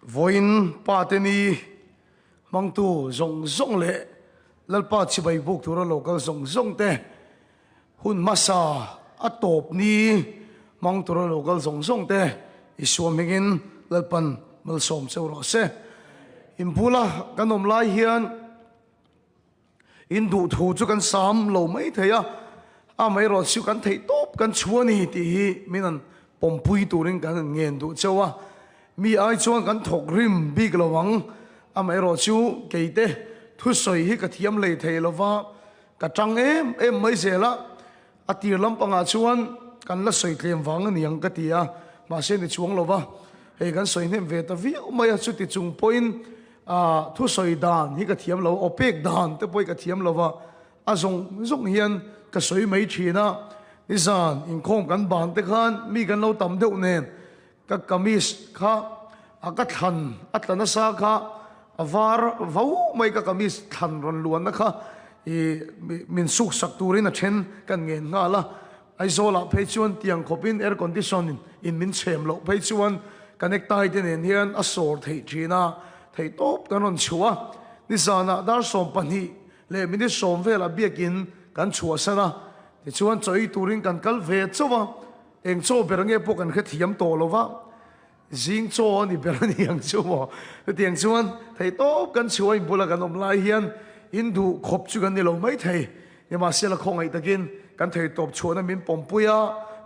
voin pateni mangtu zong le lalpa chibai buk thura local zong te hun masa atop ni mangtura local zong te iswamingin lalpan malsom sewro se impula kanom lai hian indu thu chu kan sam lo mai theya a mai ro chu kan thei top kan chuani ti hi minan pompui turin kan ngen du chewa mi ai chuan kan thok rim big lawang a mai ro chu keite thu soi hi ka thiam lei thei lova ka tang em mai zela atir lampanga chuan kan la soi tlem wang aniang ka tia ma se ni chuang lova he kan soi nem ve ta vi mai chu ti chung point thu soi dan hi ka thiam lo opek dan te poi ka thiam lova a zong hian ka soi mai thina nisan in khom kan ban te khan mi kan lo tam deuh nen ka kamis kha aka than atlana sa kha avar vau mai ka kamis than ron luan na kha min suk sak turin a then kan ngen nga la ai zola phei chuan tiang khopin air condition in min chem lo phei chuan connect tai ten hian a sor thei thina thei top kan on chua nisana dar som pani le min som vela biakin kan chua sana ti chuan choi turin kan kal ve chowa eng cho berange po kan kha thiam to lova zing cho ni berani ang chuwa tiang chuan thei top kan chua in bula kan om lai hian indu khop chu kan ni lo mai thei yama sela khongai takin kan thei top chuana min pompuya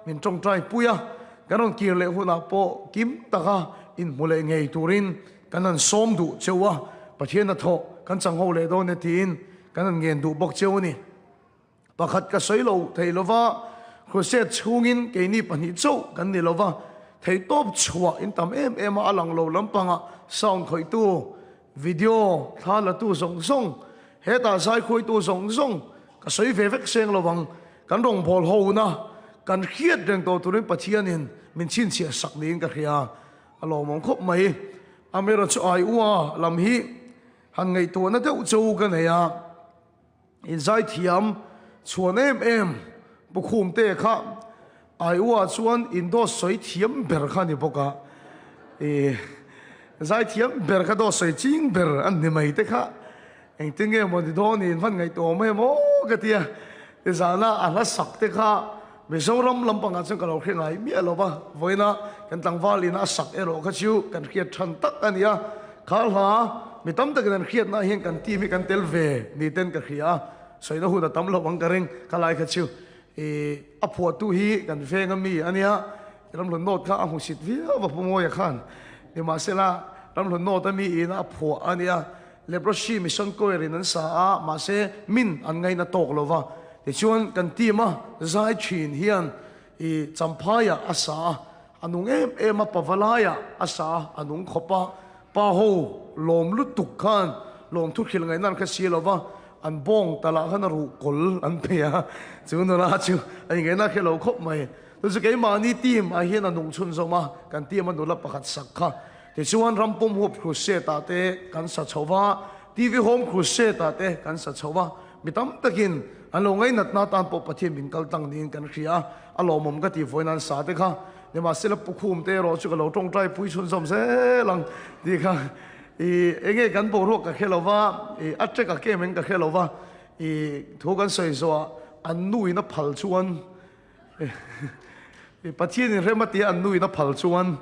min tong trai puya kan on kir le huna po kim taka in mule ngei turin kan an som du chewa pathian a tho kan chang ho le do ne tin kan an ngen du bok cheu ni pakhat ka soilo thei lova khuset chungin ke ni pani chau kan ni lova thei top chua in tam em alang lo lampanga sound khoi tu video thala tu zong heta sai khoi tu zong ka soi ve vek seng lowang kan rong bol ho na kan khiat reng to turin pathianin min chin chia sak ning ka khia alo mong khop mai amera chu ai uwa lam hi han ngei to na deuh chou ka ne ya in zai thiam chuan em bukhum te kha ai uwa chuan indo soi thiam ber kha ni boka zai thiam ber kha do soi ching ber an ni mai te kha eng tinge mo di don in van ngai to me mo ka tia zana ala sak te kha mizoram lampanga chung kalo khengai mi aloba voina kan tangwalina sak ero kha chu kan khiat than tak ania khalha mi tam tak kan khiat na hian kan ti mi kan tel ve ni ten ka khia soina hu da tam lo bang kareng kalai kha chu apho tu hi kan venga mi ania ram lo not kha a hu sit vi wa pomo ya khan ni ma sela ram lo not mi ina apho ania leprosi mission ko erin an sa a ma se min an ngai na tok lova ti chuan kan ti ma zai thin hian champhaya asa anung em pavalaya asa anung khopa pa ho lom lu tuk khan lom thu khil ngai nan kha si lova an bong tala khan ru kol an phea chu no la chu ai ngai na khelo khop mai tu chu ke ma ni tim a hian anung chun zoma kan ti ma no la pakhat sak kha ti chuan rampom hop crusade ta te kan sa chowa tv home crusade ta te kan sa chowa mitam takin alo ngai nat na tan po pathian min kal tang nin kan khria alo mom ka ti voinan sa te kha ne ma sela pukhum te ro chu ka lo tong trai pui chun som se lang ti kha enge kan bo ro ka khelova atre ka ke men ka khelova thu kan soi zo an nui na phal chuan pathian in remati an nui na phal chuan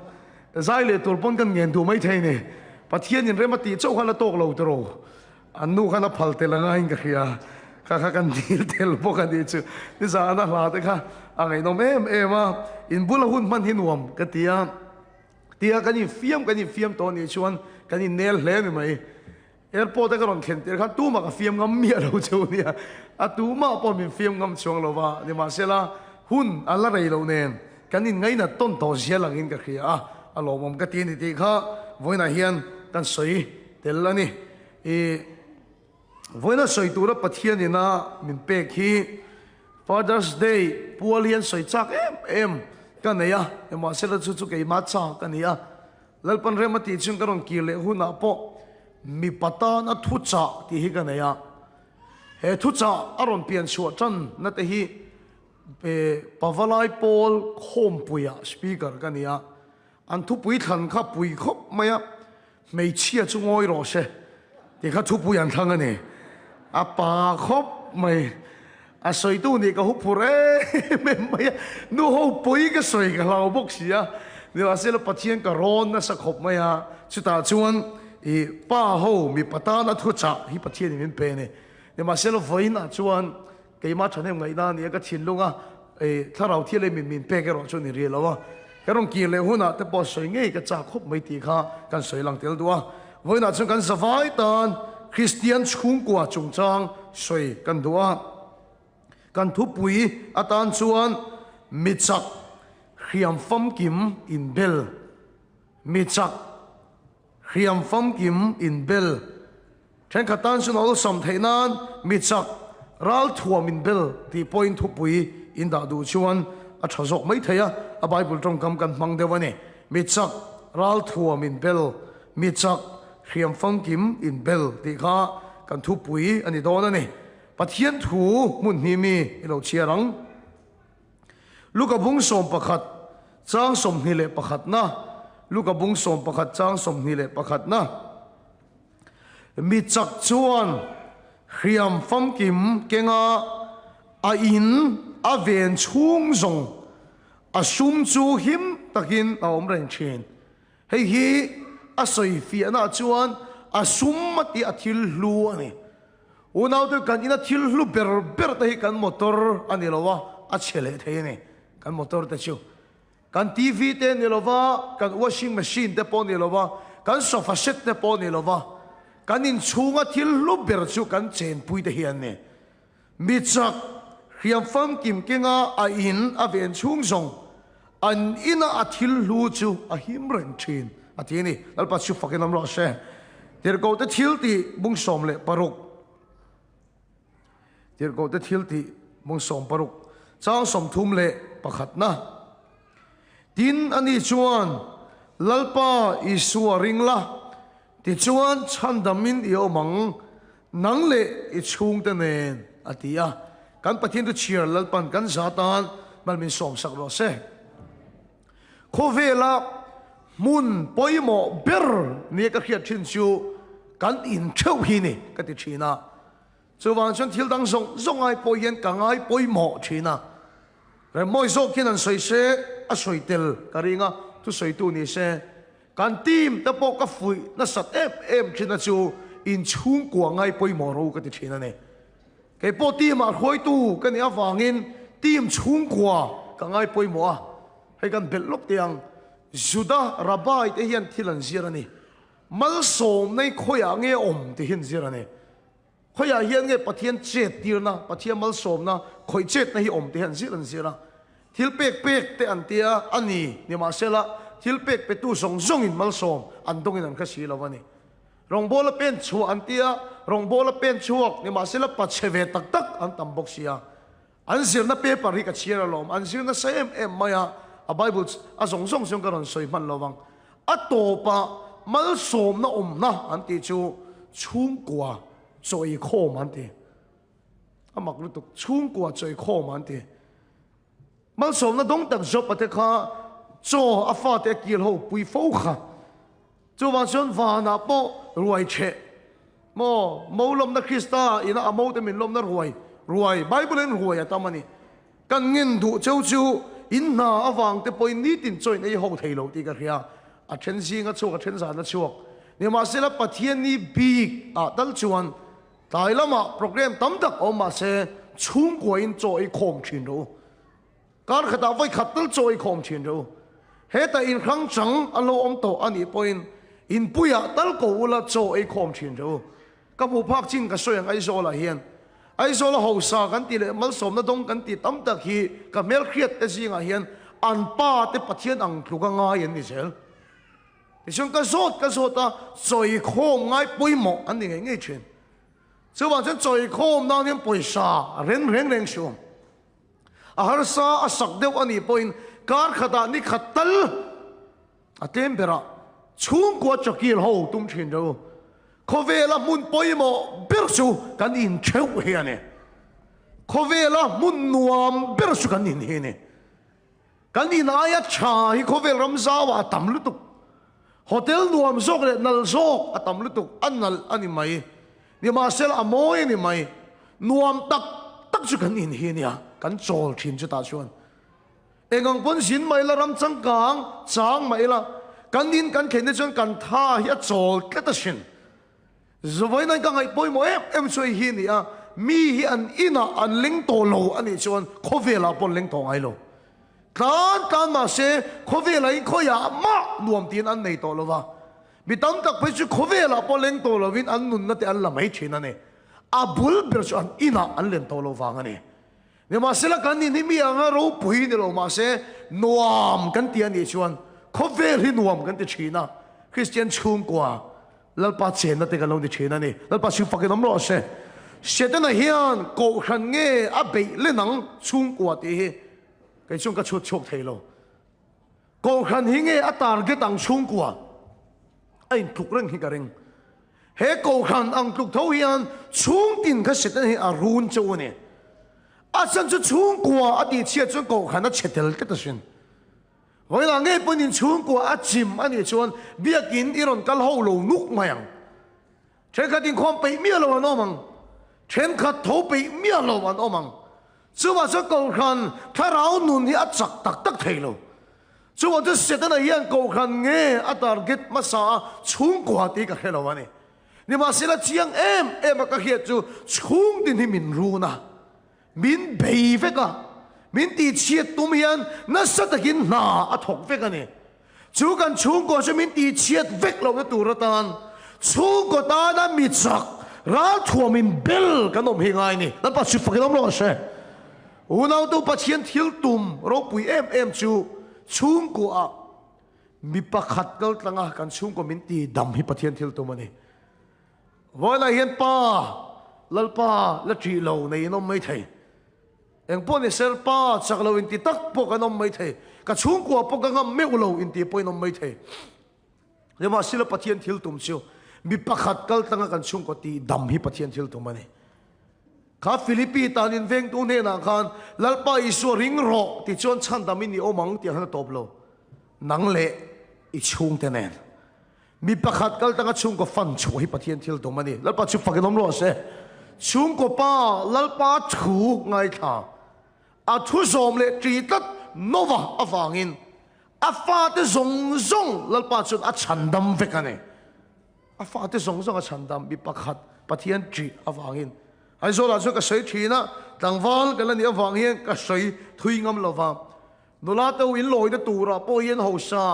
zai le turpon kan ngen du mai theine pathian in remati chau khala tok lo tro anu khana phalte langa in ka khia kha kan dil tel bo ka di chu ni za na hla te kha angai no ema in bula hun man hinwam ka tia kan in fiam to ni chuan kan in nel hle ni mai airport ka ron khen te kha tu ma ka fiam ngam mi lo chu ni a tu ma po min fiam ngam chuang lo wa ni ma sela hun ala rei lo nen kan in ngai na ton to zia lang in ka khia alo mom ka ti ni ti kha voina hian kan soi tel ani voina soi tura pathian ina min pe khi Father's Day pualian soi chak em kanaya ema sela chu ke ma cha kania lalpan remati chung karon kile huna po mi pata na thu cha ti hi kanaya he thu cha aron pian shu chan na te hi pavalai pol khom puya speaker kania an thu pui than kha pui khop maya mấy chia chung ngồi rồi xe thì các thu bùi ăn thằng anh này à bà khóc mày à sợi tu này có hút phù đấy mày nó hút bùi cái sợi cái lao bốc xí à nếu mà sẽ là bắt thiên cái rôn nó sẽ khóc mày à chúng ta chuan thì ba hậu mi bắt ta nó thu chặt hi bắt thiên mình bền này nếu mà sẽ là với na chuan cái mà cho nên ngày đó này cái thiên luôn àถ้าเราเที่ยวเลยมินเป๊กเราชวนนี่เรียนแล้วว่าก็ต้องกินเลยหุ่นอ่ะแต่พอสวยงี้ก็จะครบไม่ตีข้ากันสวยหลังเตียวตัววันนั้นชวนกันสบายตอนคริสเตียนชุ่มกว่าจงจางสวยกันตัวกันทุบปุยอาจารย์ชวนมิจักเขียมฟัมกิมอินเบลมิจักเขียมฟัมกิมอินเบลฉันขัดตันชวนเอาสมเทนันมิจักรัลทัวมินเบลที่พอยน์ทุบปุยอินดาดูชวนอาชอบไม่เทียอาไบเบิลตรงคำกันมังเดวันนี้มิจักรัลทัวมินเบลมิจักเขียมฟังกิมอินเบลที่ข้ากันทุบปุยอันนี้โดนนี่ปัทยันถูมุนนี้มีเราเชียรังลูกกบุงสมประคัดจ้างสมนิเลประคัดนะลูกกบุงสมประคัดจ้างสมนิเลประคัดนะมิจักชวนเขียมฟังกิมเก่งอาอินอาเวนชุ่งจงอาชุมจูหิมตะกินเอาอมเรนเชนเฮ้ยอาศัยฟีน่าจวนอาชุมมาตีอาทิลลูอันนี้อุณาตัวกันอินาทิลลูเบอร์ตะฮิกันมอเตอร์อันนี้เราว่าอาเชลเทียนี่กันมอเตอร์ตะชิวกันทีวีเตนี่เราว่ากันวอชิ่งแมชชีนเตปอนี่เราว่ากันโซฟาเซ็ตเตปอนี่เราว่ากันอินชูงอาทิลลูเบอร์ชิวกันเจนปุยเทียนนี่มิจักเขียมฟังกิมเก่งอาอินอาเวนชุ่งจงอันอินาอาทิลลูจูอาหิมเรนชินอาทินี่แล้วปัจจุบันน้ำร้อนเช่เดี๋ยวก็จะทิลตีบุ้งสมเละปรุกเดี๋ยวก็จะทิลตีบุ้งสมปรุกจ้างสมทุ่มเละประคัดนะดินอันนี้ชวนลัลปาอิสัวริงละที่ชวนชันดามินเอียวมังนังเละอิชุงเตเนนอาทิยากันปะทินตุเชียร์ลัลปันกันซาตานมันมีสมสักรอเซ่โคเวลามุนปอยหมอเบอร์นี่ก็เขียนชินชูกันอินเช่าฮีนี่ก็ติดชีน่าส่วนฉันทิลดังส่งไอ้ปอยยันกังไอ้ปอยหมอชีน่าแต่มอยโซกินันสวยเซ่อสวยเตลการิงอ่ะทุสวยตัวนี้เซ่กันทีมตะปอกกับฟุยน่าสัตเอ็มชินาชูอินชุ่งกว่าไอ้ปอยหมอรู้ก็ติดชีน่าเนี่ยแค่พอทีมมาคอยตู้กันเนี่ยฟังอินทีมชุ่งกว่ากังไอ้ปอยหมอให้กันเบ็ดลบเตียงสุดาระบายที่เห็นที่หลังเสียร์นี่มัลสมในขยะเงี้ยอมที่เห็นเสียร์นี่ขยะเห็นเงี้ยปะเทียนเจ็ดตีนะปะเทียนมัลสมนะขยเจ็ดในอมที่เห็นเสียร์เสียร์ทิลเป็กแต่อันเตียอันนี้เนี่ยมาเสละทิลเป็กตู้ส่งอินมัลสมอันตรงนั้นก็สีแล้ววันนี้รองโบละเป็นชัวอันเตียรองโบละเป็นชัวเนี่ยมาเสละปัจเจเวตักอันตำบกเสียอันเสียร์น่ะเปปาริกเชียร์ลมอันเสียร์น่ะเซมมายาอาไบเบิลอาส่งกันสวยมันระวังอัตโตปะมัลสมนะนะอันที่ชูชุ่มกว่าใจโคมันที่อามักรู้ตุกชุ่มกว่าใจโคมันที่มัลสมนะต้องตัดจบปะเทค่ะโจอาฟาเตกิลหูปุยฟูค่ะโจวันชนวานาโปรวยเชะโมลมนะคริสตาอินะอโมเตมินลมนะรวยไบเบิลรวยอะตามันนี่กันเงินดูเจ้าอินนาอวังแต่ปอยนี้ตินจอยในห้องเทโลตีกันเฮียอาเชนซีงัดชัวอาเชนสานงัดชัวเนี่ยมาเสละปะเทียนนี้บีกดัลชวนตายละมาโปรแกรมตั้มดักออกมาเสชุ่มกว่าอินจอยคมชินดูการขัดไว้ขัดตั้งจอยคมชินดูเฮแต่อินครั้งจังอันโลอมโตอันนี้ปอยอินปุยตั้งกูละจอยคมชินดูกับผู้พักจิงกับส่วนไอโซละเฮียนไอ้โซลหัวสากันตีเลยมัลสมนั่นตรงกันตีตั้มตะคีกับเมลเครียดแต่สิ่งอะไรเห็นอันป้าที่ปะเทียนอังถูกง่ายอย่างนี้เชียวที่ช่วงกระโดดใจโคมง่ายปุยหมอกอันนี้ง่ายเช่นส่วนฉันใจโคมนั่นเนี่ยปุยซาเร่งชวมอาหารซาอาศักเดียวอันนี้ปุยการขัดนี่ขัดตัลอาเต็มเปร่าชุ่มกว่าจะกินหูตุ้มเช่นเดียวขเวลามุนปอยโมเบรสูกันอินเชื่อเฮียเนี่ยขเวลามุนนวมเบรสูกันอินเฮียเนี่ยกันอินอายะชาฮิขเวลรำซาวะตั้มลุตุ hotel nuam sok le nal sok atam lutuk annal ani mai ni ma sel amoy ni mai nuam tak tak chu kan in hi nia kan chol thin chu ta chuan engang pon sin mai la ram chang mai la kan din kan khen chuan kan tha hi a chol tleta shin zawai nai ka ngai poi mo em choi hi nia mi hi an ina an ling to lo ani chuan khovela pon ling to ngai lo kan ma se khovela in khoya ma nuam tin an nei to lo wa mi tam tak pe chu khovela pon ling to lo win an nun na te an lamai thina ne abul ber chu an ina an len to lo wa ngani ni ma se la kan ni mi anga ro pui ni lo ma se nuam kan ti ani chuan khovel hi nuam kan ti thina Christian chung kwa lalpa chen na te kan lo ni thina ni lalpa chu fakin am lo se Satan hian ko khan nge a be le nang chung kwa ti hi cái chung ka chut chok thei lo ko khan hi nge a target ang chung kwa ain thuk reng hi ka reng he ko khan ang thuk tho hian chung tin ka Satan hi a run chu ne a san chu chung kwa a ti chia chu ko khan a chetel ka ta shin hoi la nge ponin chung kwa a chim ani chuan biakin iron kal ho lo nuk mayang the ka tin khom pe mi lo no mang then ka tho pe mi lo wan o mang chúว่าจะกูขันถ้าเราหนุนที่อัดจักตักตักเทโลchúว่าจะเสด็จในยันกูขันเงี้ยอัดตาร์กิตมาสาชุ่งกว่าที่กับเฮลวันนี้นี่มาสิละเชียงมาก็เขียนจู่ชุ่งดินที่มินรู้นะมินเบยเฟกะมินตีเชียตุมยันนั่นสัตกินหน้าอัดหกเฟกันนี่จู่กันชุ่งกว่าจะมินตีเชียเฟกเราจะตูระตันชุ่งกว่าตานั้นมิจักรักทัวมินเบลกันนมเฮงไงนี่แล้วปัจจุบันกันนมรอเช่อุณาตัวปัจจัยทิลตุมเราปุยชูชุ่มกัวมีปะขัดกันตั้งกันชุ่มกัวมินตีดำฮิปัจจัยทิลตุมันนี่วันไหนเห็นป้าลัลป้าลัจีเหล่าในน้องไม่ไทยเองพวกนี้เซลป้าจากเราอินตีตักพวกกันน้องไม่ไทยกับชุ่มกัวพวกกันไม่อุเราอินตีพวกน้องไม่ไทยเดี๋ยวมาศิลปัจจัยทิลตุมชิวมีปะขัดกันตั้งกันชุ่มกัวตีดำฮิปัจจัยทิลตุมันนี่ข้าฟิลิปปินส์ตอนนี้เวงตัวเนี่ยนะครับลัลปาอิสวริงโรที่ชวนฉันทำมินิโอมังที่หันตบโลนังเละอิชุงเทนมีประคัดกันตั้งชุงก็ฟันช่วยประเทศที่เราตรงมันนี่ลัลปาชุบฟังกันน้ำร้อนเสชุงก็ป้าลัลปาถูกไงท่าอาทุสมเละจีตัดโนวาอาฟังอินอาฟาที่ซงลัลปาชุดอาชันดำเวกันเนี่ยอาฟาที่ซงอาชันดำมีประคัดประเทศจีอาฟังอินไอ้โซล่าช่วยกับใส่ทีนะต่างวันกันแล้วเนี่ยฟังเฮียกับใส่ทุยงำเราฟังโนราตัวอินลอยตัวตัวเราปอยเฮียนหัวซา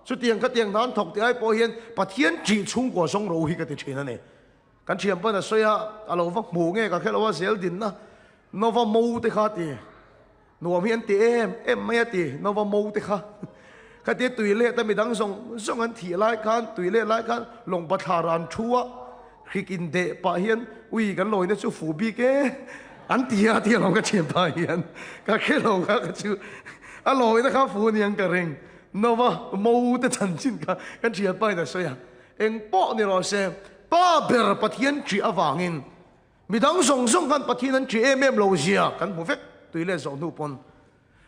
สุดเตียงก็เตียงนั้นถกที่ไอ้ปอยเฮียนปะเทียนจีชุ่มกว่าสองโลหิกันทีนั่นเองกันเชียมเปิ้ลน่ะใส่ฮะเราฟังหมูเงี้ยกับแค่เราว่าเสียดินนะโนว่ามูติขาตีโนว่าเฮียนตีไม่ตีโนว่ามูติขาข้าตีตุยเล่แต่ไม่ดังส่งกันถี่ไล่กันตุยเล่ไล่กันลงปะทารันชัวฮิกินเดปะเฮียนวิ่งกันลอยเนี่ยชูฟูบีเกอันที่เราก็เชียนปะเฮียนก็แค่เราก็ชูอร่อยนะครับฟูนี่ยังกระเร่งโนว่ามูแต่ฉันชินกันเชียนไปแต่เสียเองป้อนี่เราเสียป้าเบรปะเทียนจีอวางินมีทั้งส่งกันปะเทียนจีเราเสียกันผู้เฟกตุยเล่สองนุปน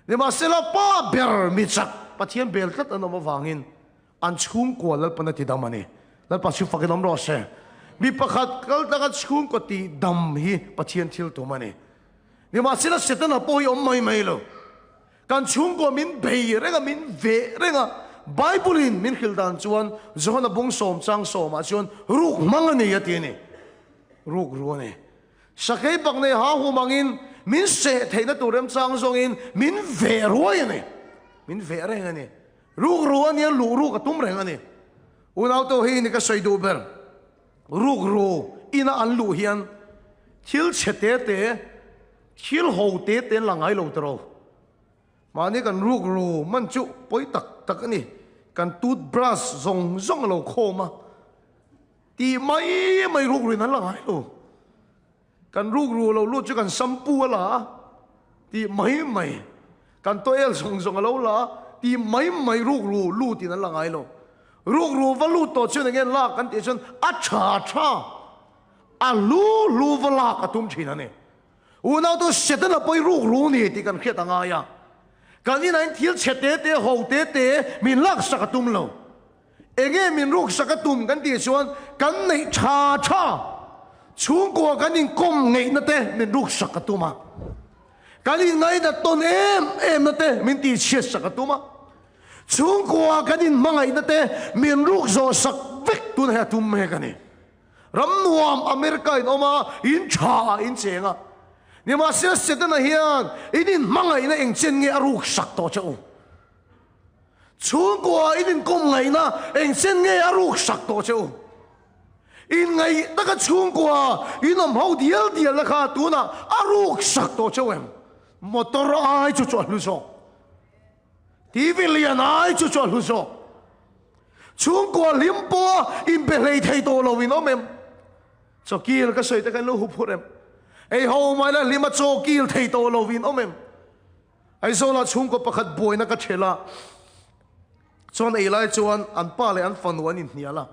เนี่ยมาเสียละป้าเบรมีจักปะเทียนเบรตัดอันนั้นมาวางินอันชุ่มกว่าแล้วปนติดามันนี่แล้วปัจจุบันกันน้ำร้อนเสียมีประคัดกัลตะกัดชุ่มกตีดำฮีปะเทียนทิลตัวมันนี่มาสิละเสร็จแล้วพอยอมไม่เลยการชุ่มกมินเบย์เรื่องมินเวเรื่องไบเบิลินมินฮิลดันชวนจวนบุ้งสมจังสมชวนรูกมังเนียตีนี่รูกรัวนี่สักให้ปักในหาหูมังอินมินเสถให้นัตัวเริ่มจังสงอินมินเวรัวนี่มินเวเรื่องนี่รูกรัวนี่รูกกับตุ้มเรื่องนี่อุณเอาตัวให้นี่ก็ใส่ดูเบอร์รูกรูอินาอันลูเฮียนทิลเฉเตเตทิลโฮเตเตหลังไอ้ลูตรอมานี่กันรูกรูมันจุปอยตักนี่กันตูดบรัสส่งเราโคมาตีไม่รูกรูนั้นหลังไอ้ลูกันรูกรูเราลูจุกันซัมปูละตีไม่กันตัวเอลส่งเราละตีไม่รูกรูลูตีนั้นหลังไอ้ลูรูกรูว่าลูตัวเชื่อในเงี้ยลากกันที่ฉันอัจฉริลูว่าลากกันตุ้มชีนั่นเองอุณาตัวเสด็จไปรูกรูนี่ที่กันเขียนต่างายกันนี่นั่นที่เสด็จโฮเตมีลักษณะตุ้มเรา enge min ruk sakatum kan ti chuan kan nei tha chung kwa kan in kom ngei na te min ruk sakatuma kan in ngai da ton em na te min ti che sakatuma chung kwa kan in mangai na te min ruk zo sak vek tun ha tum me kan ni ram nuam America in oma in cha in chenga ni ma sia setana hian in mangai na eng chen nge aruk sak to chau chung kwa in kom ngai na eng chen nge aruk sak to chau in ngai taka chung kwa in am ho dial la kha tu na aruk sak to chau em motor ai chu chu lu so TV lian ai chu chu lu so chung kwa limpo in be lei thei to lo win omem so kil ka soi ta kan lu hu phurem ei ho mai la lima cho kil thei to lo win omem ai so la chung ko pakhat boi na ka thela chon ei lai chuan an pa le an fanwan in hniala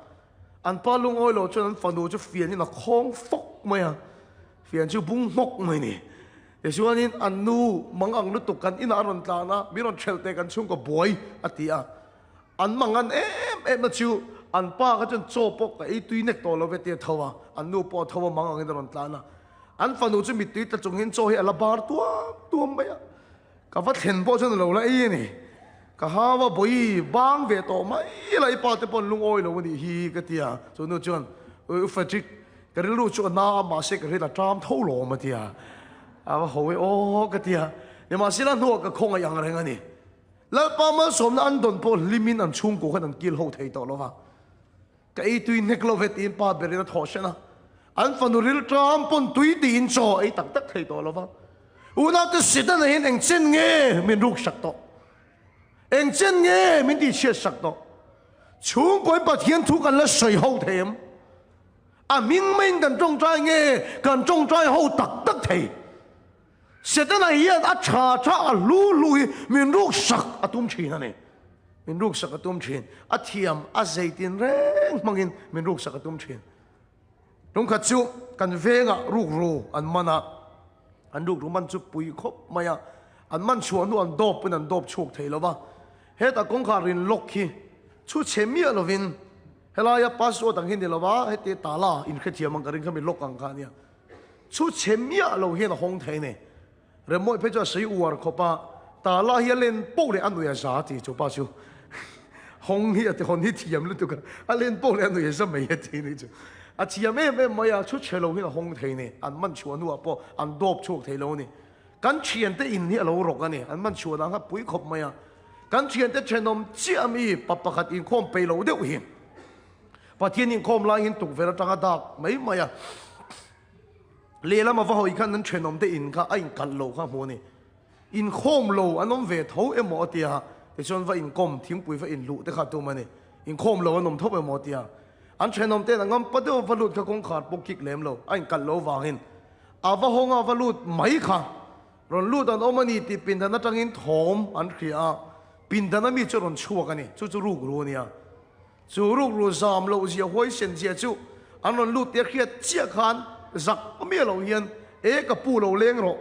an pa lung oi lo chuan an fanu chu fian in a khong fok mai a fian chu bung mok mai ni e chuan in an nu mangang lu tukan in aron tla na miron thelte kan chung ko boi atia an mangan em na chu an pa ka chun cho pok ka ei tui nek to lo ve te thawa an nu po thawa mangang in aron tla na an fanu chu mit tui ta chung hin cho hi ala bar tua mai a ka va thlen po chun lo la ei ni ka hawa boi bang ve to mai lai pa te pon lung oi lo ni hi ka tia so no chuan fatik ka rilu chu na ma se ka rila tram tho lo ma tia awa hoe o ka tia ne ma sila no ka khong yang reng ani la pa ma som na an don po limin an chung ko kan an kil ho thei to lo wa ka ei tui nek lo vet in pa berina tho shena an fanu ril tram pon tui din cho ei tak tak thei to lo wa una te sitan hin eng chen nge min ruk sak to eng chen nge min ti che sak to chung koi pa thiên thu kan la soi ho them a ming ming kan trong trai nge kan trong trai ho tak tak thei setan a hian a cha lu min ruk sak atum chin ane min ruk sak atum chin a thiam a zaitin reng mangin min ruk sak atum chin rung khat chu kan venga ruk ro an mana an ruk ru man chu pui khop maya an man chuan nu an dop pun an dop chuk thei lo ba heta kong kha rin lok hi chu chemia lovin helaya paso tang hin de lo ba hete tala in khe thiam ang karing khami lok ang kha nia chu chemia lo hian hong thei ne remoi phe cha sei uar khopa tala hi len po le anu ya za ti chu pa chu hong hi ate hon hi thiam lu tu ka alen po le anu ya sa mai ti ni chu a thiam me maya chu chelo hi hong thei ne an man chuan nu apo an dop chuk thei lo ni kan chien te in hi lo rok ani an man chuan ang ha pui khop maya kan chien te chenom chiami papakhat in khom pe lo deuh hi pathian in khom lai hin tuk vera tanga dak mai maya lela ma va hoi khan nan chenom te in kha ain kal lo kha mo ni in khom lo anom ve tho emo tia te chon va in kom thing pui va in lu te kha tu mani in khom lo anom thop emo tia an chenom te ngam pado va lut kha kong khat pok kik lem lo ain kal lo wangin ava honga va lut mai kha ron lut an omani ti pin dan atangin thom an khia pin dan mi chu ron chuak ani chu ruk ru nia chu ruk ru zam lo zia hoi sen zia chu an ron lut te khia chia khan zak mi lo hian e ka pu lo leng ro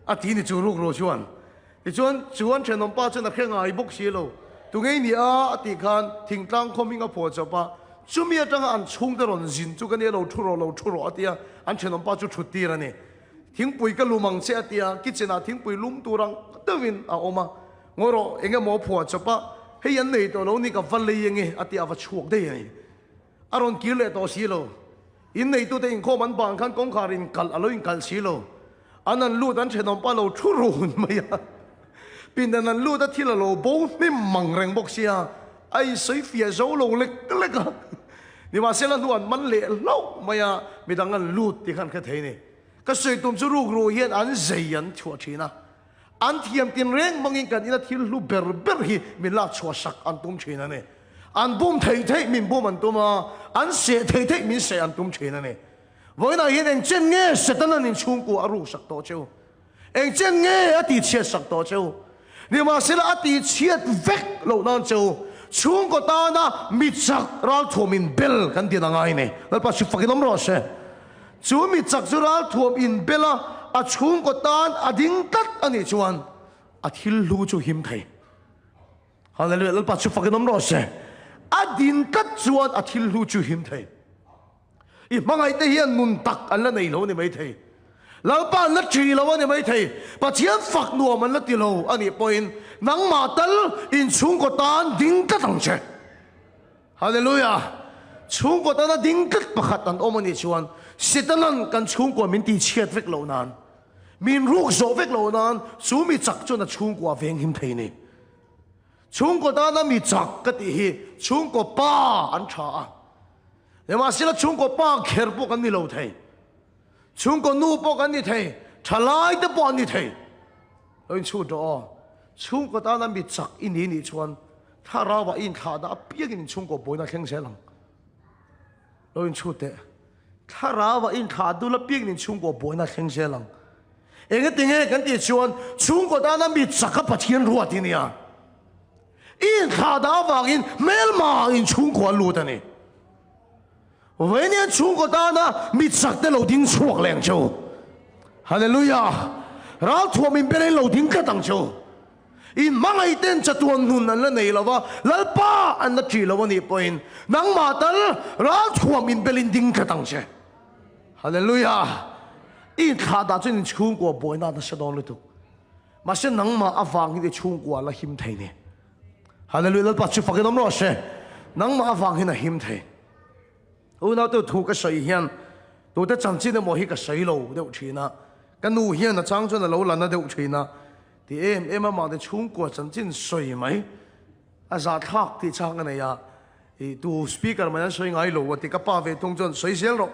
a ti ni chu ruk ru chuan ti chuan chenom pa chu na khenga ai bok si lo tu ngei ni a ti khan thing tlang khoming a pho chopa chumi atanga an chung te ron zin chu kan e lo thu ro atia an chenom pa chu thuti ra ni thing pui ka lumang che atia kitchena thing pui lum turang tawin a oma ngoro enge mo pho chopa hei an nei to lo ni ka van le yenge atia va chuak de ni aron kil le to si lo in nei tu te in khom an bang khan kong kharin kal aloin kal si lo anan lu dan chenom pa lo thu run maya pin dan an lu da thila lo bo mi mang reng bok sia ai soi fia zo lo lek ka ni ma selan du an man le lo maya mi dang an lu ti khan kha thei ni ka soi tum chu ruk ro hian an zei an chua thina an thiam tin reng mangin kan ina thil lu ber hi min la chua sak an tum thina ne an bum thei min bum an tuma an se thei min se an tum thina ne voina hian eng chen nge setan an in chung ku aru sak to cheu eng chen nge ati che sak to cheu ni ma sila ati chiat vek lo nan cheu chung ko ta na mi chak ral thom in bel kan ti na ngai ne la pa si fakinom ro se chu mi chak chu ral thom in bela a chung ko tan ading tat ani chuan a thil lu chu him thei hallelujah la pa si fakinom ro se adin kat chuan athil lu chu him thei i mangai te hian nun tak an la nei lo ni mai thei lalpa la tri lo ni mai thei pathian fak nuam an la ti lo ani point nang ma tal in chung ko tan ding ka tang che hallelujah chung ko tan ding kat pakhat an omani chuan sitanan kan chung ko min ti chiat vek lo nan min ruk zo vek lo nan chu mi chak chu na chung ko veng him thei ni chung ko tan mi chak ka ti hi chung ko pa an tha le ma sila chung ko pa kher po kan ni lo thei chung ko nu po kan ni thei thalai te po ni thei oi chu do chung ko tan mi chak in ni chuan tha ra wa in kha da piak in chung ko boina kheng se lang oi chu te tha ra wa in kha du la piak in chung ko boina kheng se lang enge tinge kan ti chuan chung ko tan mi chak ka pathian ruat ni ya in kha da wa in mel ma in chung ko lu ta ni vậy nên chúng ta na mi sắc để lâu tiếng chuộc lẹng châu, hallelujah, ráo thua mình bên lâu tiếng cái tăng châu, in mang ai tên chặt tuần nun anh lên này là va, lalpa anh đã chỉ là vấn đề point, nang mà tal ráo thua mình bên tiếng cái tăng châu, hallelujah, in khá đã cho nên chúng qua bồi na đã sẽ đón được, mà sẽ nang mà avang thì chúng qua là him thầy nè, hallelujah, lalpa chụp cái nấm rồi sẽ, nang mà avang thì là him thầy. Ôi nào tôi thu cái sợi hiền, tôi đã chẳng chỉ là một cái sợi lầu đều chuyện na, cái nụ hiền là trang cho là lâu lần là đều chuyện na, thì em mà mang đến Trung Quốc chẳng chỉ sợi mấy, à giá thác thì trang cái này à, thì tu speaker mà sợi ngay lầu thì các bà về thông chân sợi xéo rồi,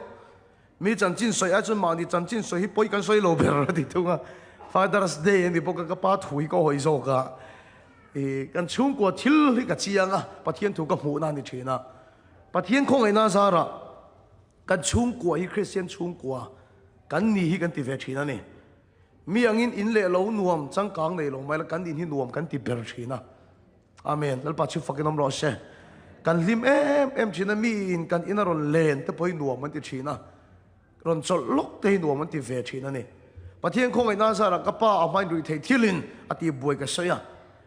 mi chẳng chỉ sợi ai chân mang thì chẳng chỉ sợi bôi cái sợi lầu về rồi thì thôi à, Father's Day thì bố các bà thui có hồi rồi cả, thì cái Trung Quốc thiếu cái gì à, bắt thiên thu cái mũ nan thì chuyện na. Bà thiên không ai na ra ra, cái chung của hi Christian chung của, cái ni hi cái ti về chuyện này, mi anh in lệ lâu nuông, chẳng càng này lâu, mà là cái in hi nuông cái ti về chuyện na, amen. Lần bắt chụp cái nấm rõ xe, cái lim em chuyện này mi in cái in rồi lên, tới bôi nuông mình ti chuyện na, rồi cho lúc tới nuông mình ti về chuyện này, bà thiên không ai na ra ra, cái ba ông anh rồi thấy thiên linh, à ti bôi cái sợi à,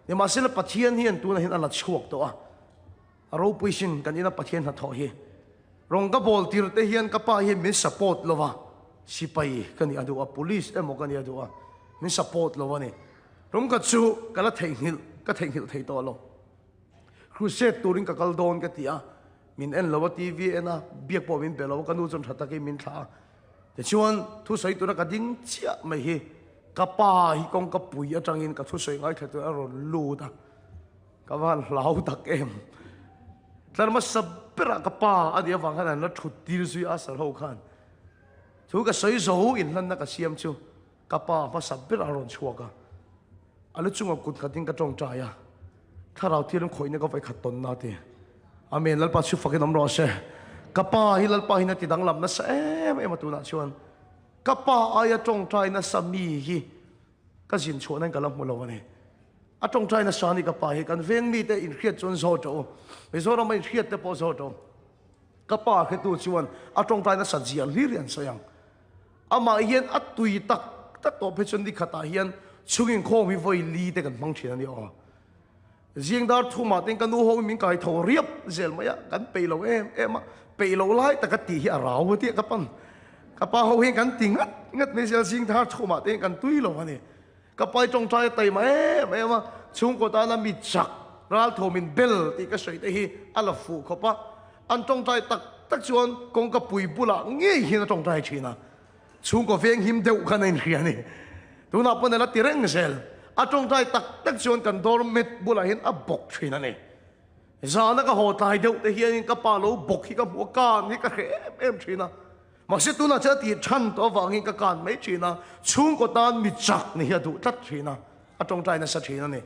nhưng mà sẽ là bà thiên hiền tu là hiền là chuộc đó. Rau puisin kan ina pathian hat hi rong ka bol tir te hian ka pa hi min support lova sipai kan ni adu a police emo kan ni adu a min support lova ni rong ka chu kala thei hil thei to lo crusade turing ka kal don ka tia min en lova tv ena biak po min belo kan u chon thata ke min tha te chuan thu sai tu ra ka ding chia mai hi ka pa hi kong ka pui atangin ka thu sai ngai thatu a ro lu ta ka van lau tak emแต่มาสับเปล่ากป้าอดีตฟังขนาดนั้นชุดดีสุดอาศัยเขาขันทุกข์ก็สวยโซ่อินนั่นนักเสียมชูกป้ามาสับเปล่าร้อนชัวกันอะไรจุงกุดขัดดิ้งกระจงใจอ่ะถ้าเราที่เราคุยเนี่ยก็ไปขัดตนนาทีอเมนลัลปาชุฟักน้ำร้อนเช่กป้าฮิลัลปาฮินาติดังลำนั่นเอ็มมาตัวนั้นชวนกป้าอายจงใจนั่นสามีฮีก็สินชวนนั่นก็ลำมุลวันนี้อาจงใจนะสานี่กับไปกันเวงมีแต่อินเครียดจนโซ่โจไม่โซ่เราไม่เครียดแต่พอโซ่โจกับป้าคือตัวชวนอาจงใจนะสัจจีอันลีเรียนเสียงอามาเฮียนอัตตุยตักตัวเพชรดีขัดเฮียนช่วงโควิดไว้ลีแต่กันฟังเชียนนี่อ๋อเสียงดาร์ทุ่มมาเต็งกันดูเขามีกายทอเรียบเซลมา呀กันไปเราเอ็มไปเราไล่แต่กันตีอะไรเราเตี้ยกับปันกับป้าเขาเห็นกันติงัดไม่เสียเสียงดาร์ทุ่มมาเต็งกันตุ้ยเราเนี่ยก็ไปจงใจไต่มาไม่ว่าช่วงก็ตอนนั้นมีจักรัลโทมินเบลที่ก็ใส่ได้ฮีอัลฟูเขาปะอันจงใจตักชวนกงกับปุยบุละเงี้ยหินจงใจชีนะช่วงก็เฟียงหิมเดียวกันในเรียนี่ตัวนับเป็นอะไรตีเร่งเซลอันจงใจตักชวนกันโดนเม็ดบุละหินอับบกชีนะนี่จานักก็หัวตายเดียวแต่เฮียนี่ก็ปาโลบกที่ก็หัวก้านนี่ก็เอ็มชีนะมาสิตัวน่าจะตีชั้นตัวฟังหินก็การไม่ชีนะช่วงก็ตอนมีจักนี่ดูตัดชีนะอาจงใจน่ะสัจชีนะนี่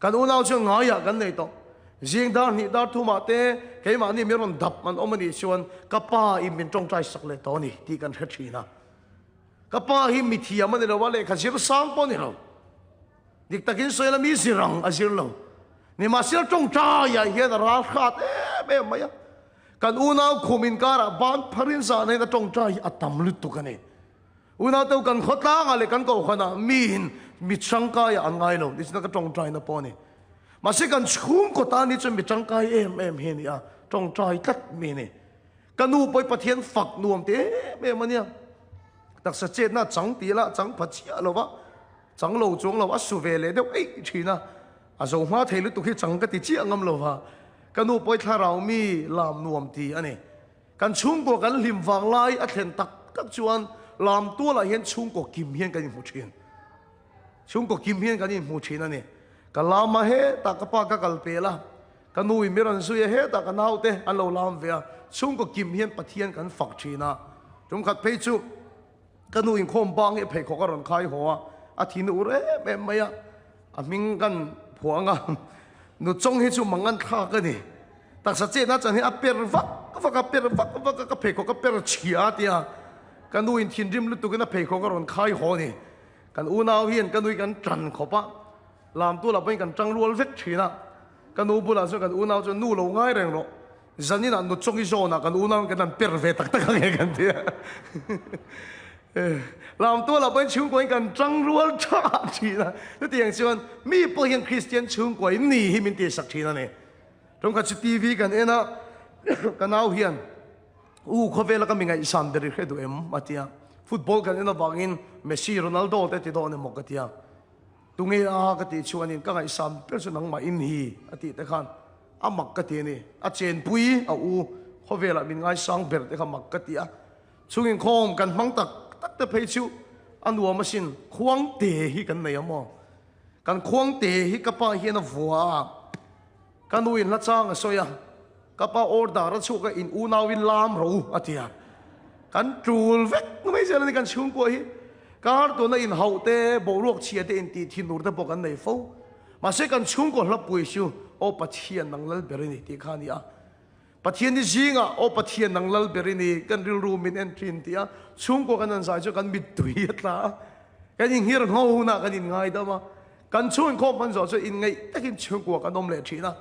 กันอุณาเชื่อง่ายกันเลยต่อเสียงดาร์นี่ดาร์ทุ่มมาเต้แค่มานี่มีรอนดับมันอมันนี่ชวนกับป้าอิมินจงใจสักเลยตอนนี้ที่กันสัจชีนะกับป้าหิมิที่มันนี่เราว่าเลยขัดเสียสร้างปนนี่เราดิกตะกินสวยแล้วมีสิรังอาศิลเรานี่มาเสียจงใจอย่าเห็นราคาไม่ไม่ยกันอุณาคุมินการบ้านพรินสาในกระจงใจอัตมลุตุกันนี่อุณาเต้ากันขดล้างอะไรกันก็ขนาดมีชังกายอันไงเราดิฉันก็จงใจนะปอนี่ mà sẽ cần chung của ta ni cho mi trăng cái em hiền đi à trong trai tất mi nè cái nu bơi bắt thiên phật nuông thế em mà nha đặc sắc chết na trắng tí la trắng phát chia lo vợ trắng lâu chuông lo vợ sưu về lấy đâu ấy chỉ na à rồi hoa thấy lúc tụi khi trắng cái tí chia ngâm lo vợ cái nu bơi thà rau mi làm nuông tí anh nè cái chung của cái lim vàng lai ở thiên tắc các chuan làm tua là hiện chung của kim hiền cái gì một chuyện chung của kim hiền cái gì một chuyện anh nè cái làm mà hết ta cái pa cái kalpe la cái nuôi mi ran suy hết ta cái nào thế anh lâu làm về chung của kim hiền bắt thiên cái phật chuyện na chúng khát thấy chú cái nuôi khom bang cái phải có cái rồng khai hoa à thì nó ure em mày à mình cái phua ngà nó trong hết chú mang ăn thà cái này đặc sắc chết nó chẳng hay à bể vắt cái bể vắt cái phải có cái bể chia đi à cái nuôi thiên rim lúc tụi cái nó phải có cái rồng khai hoa này cái u nào hiền cái nuôi cái trần khó ba làm tôi là bên cái trăng ruột vết chuyện à cái nuôi bữa nào cho cái u nào cho nuôi lâu ngay rồi nó dân như là nó trong cái zone à cái u nào cái nó bể về tắc tắc cái cái gì làm tôi là bên chúng quay gần trăng ruột cha chỉ là nó tiếng xuân mi bao nhiêu Christian chúng quay nỉ hi mình tiền sắc chỉ là này trong cái TV gần ấy na cái nào hiền khó về là cái mình ngày sản để cái tụi em mà tia football gần ấy na vang in Messi Ronaldo thế đó nên một cái tia tụi nghe cái tia chuan in cái ngày sản bây giờ nang mà in hi tia thế khan mặc cái tia này chen pui khó về là mình ngày sang bể thế khan mặc cái tia chúng in không cần mang tắc tất cả phải chịu anh nuôi mà xin khoáng tệ hi cái này mà cái khoáng tệ hi cái bao hiền nó vua cái nuôi nó trang cái soi à cái bao order nó chụp cái in u nào in làm rồi à thì cái chuột vét nó mấy giờ này cái chung qua hi cáiตัวนั้น in hậu tệ bộ ruột chia tệ in tì thiên nổi tệ bộ cái này phô mà sẽ cái chung qua lấp bùi siêu ô bắt thiên năng lal bể này tì khani à bắt thiên đi riêng à ô bắt thiên năng lal bể này cái real room in entry tì à chung qua cáiนั้นsai cho cái mít tùy hết cái nhìn hiền ngầu na cái nhìn ngay đó mà cái chung không phân rõ cho in ngay tất nhiên chung qua cái nôm lệ chỉ na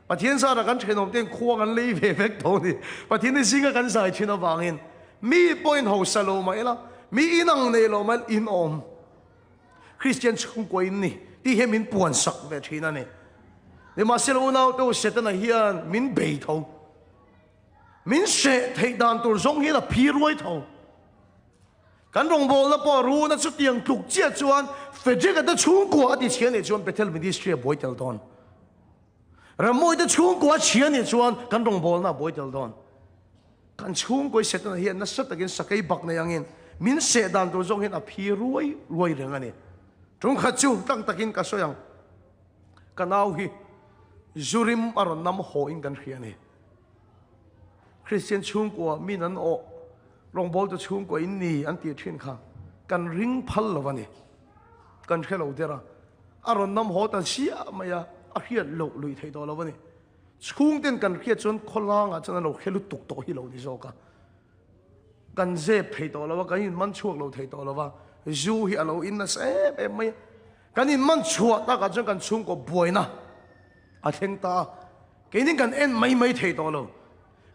bắt thiên sa là cái chuyện nôm tiền khoa cái lấy về vết thôi đi bắt thiên đi riêng cái sai chuyện nó vàng in mi point hậu sa lô mấy la mi in ang này lô mấy in om Christian chung qua in nè đi hem in buồn sắc về chuyện này nhưng mà sau nào tôi sẽ tên là hiền min bể thâu mình sẽ thấy đàn tôi giống như là phi ruồi thâu cái đồng bộ là bỏ ru nó xuất tiền trục chia chuan phải chỉ cái đó chung của thì tiền này chuan Bethel Ministry bồitel don rồi mỗi đó chung của tiền này chuan cái đồng bộ là bồi tel don cái chung của sẽ tên là hiền nó xuất cái sakai bạc này anh mình sẽ đàn tôi giống như là phi ruồi rồi anh trong khát chú tăng takin cái số yang cái nào hi Zurim aron nam ho in kan hian ni Christian chung ko min an o rong bol to chung ko in ni an ti thin kha kan ring phal lo ni kan khelo dera aron nam ho ta sia maya a hian lo lui thei do lo ni chung ten kan khia chon kholang a chana lo khelu tuk to hi lo ni zo ka kan je phei to lo ka in man chuak lo thei to lo wa zu hi alo in na se em mai kan in man chuak ta ka chon kan chung ko boina à thiên ta cái này cần em mấy thấy đó rồi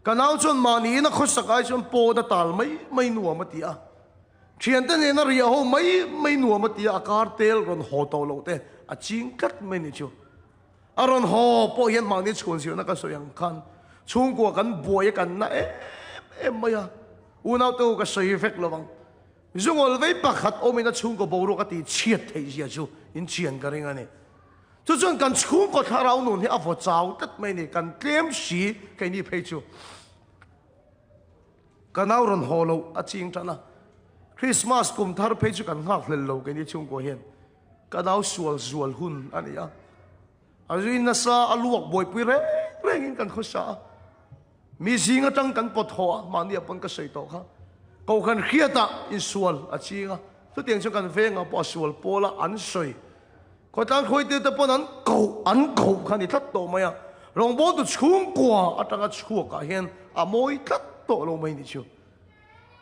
cái nào chọn mà ní nó khó sắc ai chọn po đã tal mấy nua mà tia chuyện thế này nó ria ho mấy nua mà tia cartel rồi hồ to lâu thế à chính cắt mấy này chứ à rồi hồ po hiện mang đi chuồn xíu nó cái số yang khan chung của cái bùi cái na em mấy à u nào tôi cái sợi phết lo vang dùng ở với bạc hạt ôm mình nó chung của bầu rồi cái thì chết thấy gì chứ in chuyện cái này cho nên cần chung có thà rau nôn thì áp vào cháu tất mấy này cần tiêm sĩ cái này phải chú cái nào rồi hồ lâu à chính chân à Christmas cùng thà phải chú cần ngạc lên lâu cái này chung có hiện cái nào sual hun anh ấy à rồi na sa aluak boy pui re in cần khó sa mi gì ngắt trăng cần bột hoa mà đi upon cái sợi tóc ha cầu cần khía ta in sual à chính à số tiền cho cần về ngà bỏ sual bỏ là ăn sợi có tăng khối tiêu tập bọn ăn cầu khăn đi thắt tổ mày à lòng bố tụi chung quả à tăng chua cả hiền à môi thắt tổ lòng mày đi chưa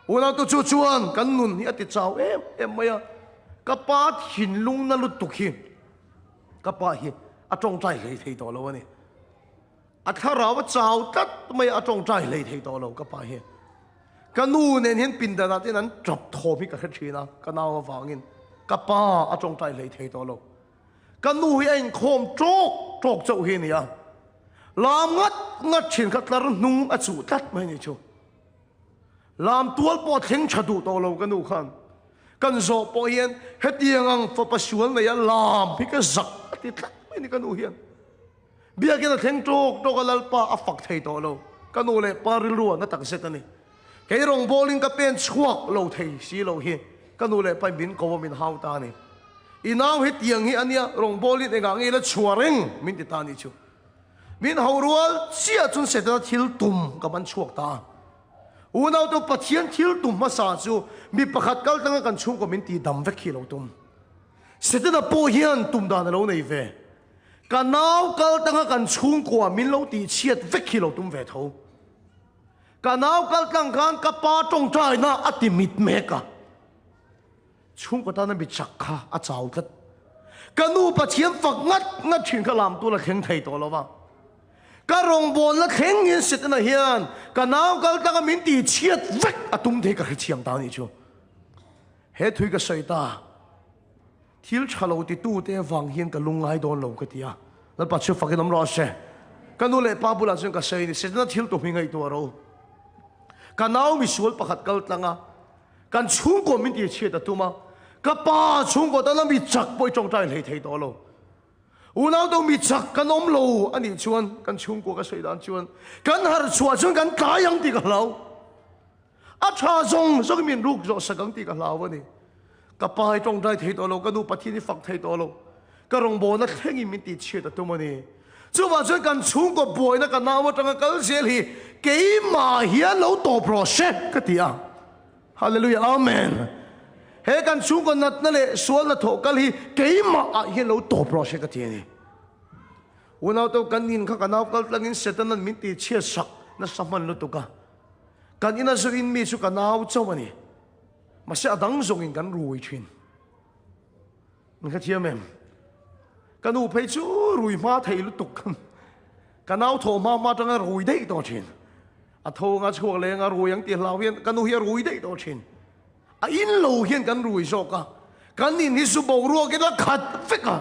ôn nào tụi chua chuan cắn nôn hi ati chào em mày à các ba hin lung na lụt tục hi các ba hi à trong trái lấy thấy tổ lâu này à thà rau chào tắt mày à trong trái lấy thấy tổ lâu các ba hi cái nụ nên hiền pin đàn thì nắn chọc thô mi cái chuyện à cái nào vàng in các ba à trong trái lấy thấy tổ lâu cái nuôi anh khom trúc trok châu hi nia làm ngắt trên khát lar nung a chu tat mai ni chu làm tual po theng chadu to lo kan u khan kan zo po hian hetiang ang fa pasual nei làm hi ka zak ti tat mai ni kan u hian bia ke na theng trok to ka lalpa a fak thei to lo kan u le paril ru na tak set ani ke rong bowling ka pen chuak lo thei si lo hi kan u le pai bin ko min hau ta ni inaw hetiang hi ania rong bowling enga ngi la chuareng min ti ta ni chu min haurual chia chun seta thil tum ka ban chuak ta unaw to pathian thil tum ma sa chu mi pakhat kal tanga kan chung ko min ti dam ve khilo tum seta na po hian tum da na lo nei ve kanaw kal tanga kan chung ko min lo ti chiat ve khilo tum ve tho kanaw kal tang kan ka pa tong trai na ati mit me ka chung ko ta na bi chak kha a chaw tat kanu pathian fak ngat thin ka lam tu la kheng thei to lo wa ka rong bon la kheng in sit na hian ka naw kal ta ka min ti chiat vek atum the ka chiam ta ni chu he thui ka soi ta thil chalo ti tu te wang hian ka lungai don lo ka tia la pa chu fakin am ro se ka nu le pa bula chung ka sei ni sit na thil to mi ngai to ro ka naw mi sul pakhat kal tlanga kan chung ko min ti chiat atuma ka pa chung ko ta la mi chak poi chong tai lei thei to lo unaw do mi chak kan om lo ani chuan kan chung ko ka sei dan chuan kan har chua chuan kan tayang ti ka lau a tha zong zong min ruk zo sakang ti ka lau ani ka pai tong dai thei to lo ka nu pathi ni fak thei to lo ka rong bo na thengi min ti che ta tu mani chu wa chuan kan chung ko boi na ka naw tanga kal sel hi ke ma hian lo to pro she ka tia hallelujah amen he kan chung ko nat na le sual na tho kal hi keima a hi lo to pro se ka ti ni unaw to kan nin kha kanaw kal tlangin setan min ti che sak na saman lo to ka kan ina zo in mi chu kanaw chawani ma se adang zong in kan rui thin min kha thiam em kanu phei chu rui ma thei lu tuk kan kanaw tho ma tanga rui dei to thin a tho nga chuak le nga rui yang ti hlaw hian kanu hi rui dei to thin a in lo hian kan rui zo ka kan nin hi su bo ro ke la khat feka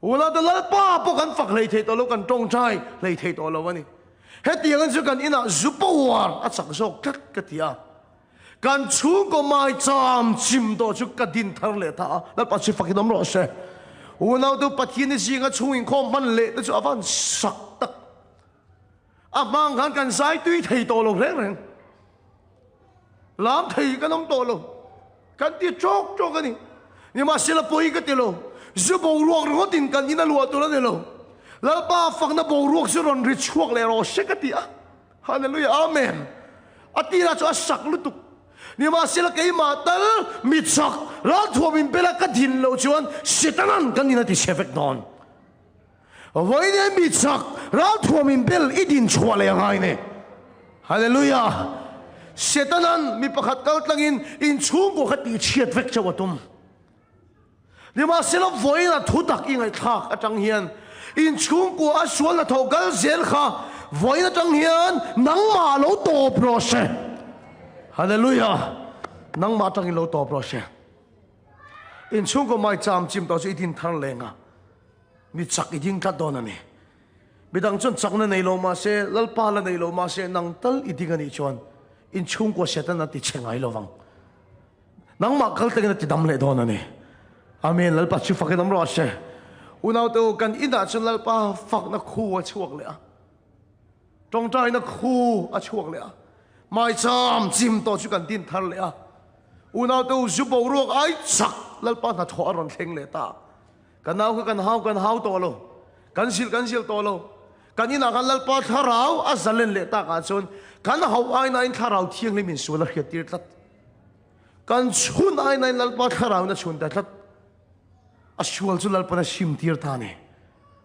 wala da la pa po kan fak lei the to lo kan tong chai lei the to lo ani he tiang an chu kan ina zu po war a chak zo kat ka tia kan chu ko mai cham chim do chu ka din thar le ta la pa chi fak dam ro se wala do pathin ni singa chu in khom man le ta chu avan sak tak a mang kan sai tui thei to lo reng làm thầy cái nông tổ luôn, cái tiệt chok cái này, nhưng mà sẽ là bồi cái tiền luôn, giúp bồi ruộng rồi tiền cái này luôn tôi nói luôn, là ba phật nó bồi ruộng sẽ rồi rich chuộc lại rồi sẽ cái tiệt, hallelujah amen, à tiệt là cho sặc luôn tục, nhưng mà sẽ là cái mà tới mít sặc, là thua mình bây là cái tiền lâu chuan, sẽ tan ăn cái này là tiệt sẽ vẹt non, vậy nên mít sặc, là thua mình bây là ít tiền chuộc lại ngay này, hallelujah. Setanan mi pakhat kal tlangin in chung ko khati chiat vek chawatum lima selo voina thutak ingai thak atang hian in chung ko aswal na thogal zel kha voina tang hian nang ma lo to prose hallelujah nang ma tang lo to prose in chung ko mai cham chim to chu idin thang lenga mi chak iding ka don ani bidang chon chak na nei lo ma se lalpa la nei lo ma se nang tal iding ani chon in chung ko setan ati chengai lovang nang ma kal tagin ati dam le don ani amen lalpa chu fak dam ro se unaw to kan ina chun lalpa fak na khu a chuak le a tong trai na khu a chuak le a mai cham chim to chu kan tin thar le a unaw to zu bo ruak ai chak lalpa na tho ron thleng le ta kanaw kan hau to lo kan sil to lo kan ina kan lalpa tharau a zalen le ta ka chun kan hau ai na in tharau thiang le min sula khiatir tat kan chun ai na lalpa tharau na chun ta tat a shual chu lalpa na sim tir ta ni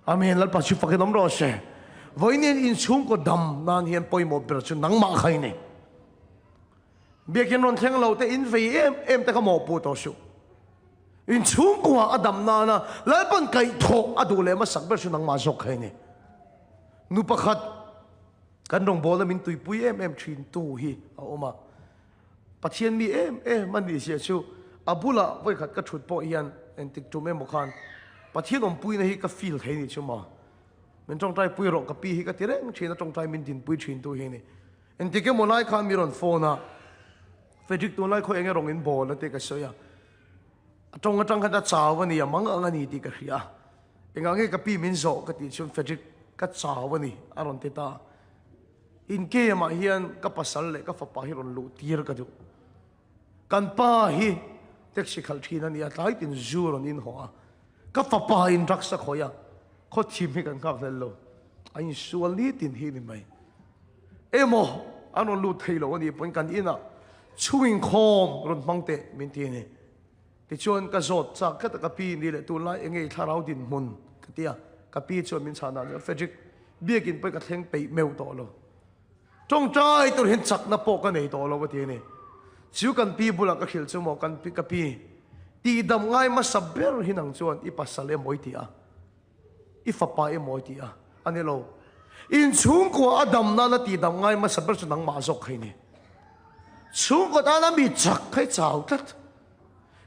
amen lalpa chu fakadam ro se voinin in chung ko dam nan hian poimo ber chu nang ma khai ne biakin ron theng lo te in ve em ta ka mo pu to su in chung ko adam na na lalpan kai tho adu le ma sak ber chu nang ma sok khai ne nu pakhat kan rong bola min tui pui em thin tu hi a oma pathian mi man ni sia chu abula voi khat ka thut po hian en tik tu me mo khan pathian pui na hi ka feel thei ni chuma min tong trai pui ro ka pi hi ka tireng thina tong trai min din pui thin tu hi ni en tike monai khan miron phone a Frederick tu lai kho enge rong in bol la te ka soya atong atang kha da chawani amang angani ti ka hria engange ka pi min zo ka ti chun Frederick ka chawani aron te ta in ke ma hian ka pasal le ka fa pa hi ron lu tir ka du kan pa hi tek sikhal thina ni atlai tin zuron in hoa ka fa pa in raksa khoya kho thim hi kan ka lo ai sual ni tin hi ni mai emo anon lu thailo ani pon kan ina chewing khom ron mangte min ti ni ti chuan ka zot chak ka ka pi ni le tu lai engei tharau din mun ka tia ka pi chuan min chana le Frederick biakin pe ka thleng pe meu to lo tong trai tur hin chak na po ka nei to lo ti ni chu kan pi bula ka khil chu mo kan pi ka pi ti dam ngai ma saber hinang chuan i pasale moi ti a i fa pa e moi ti a ani lo in chung ko adam na na ti dam ngai ma saber chu nang ma zok khai ni chung ko ta na mi chak khai chau tat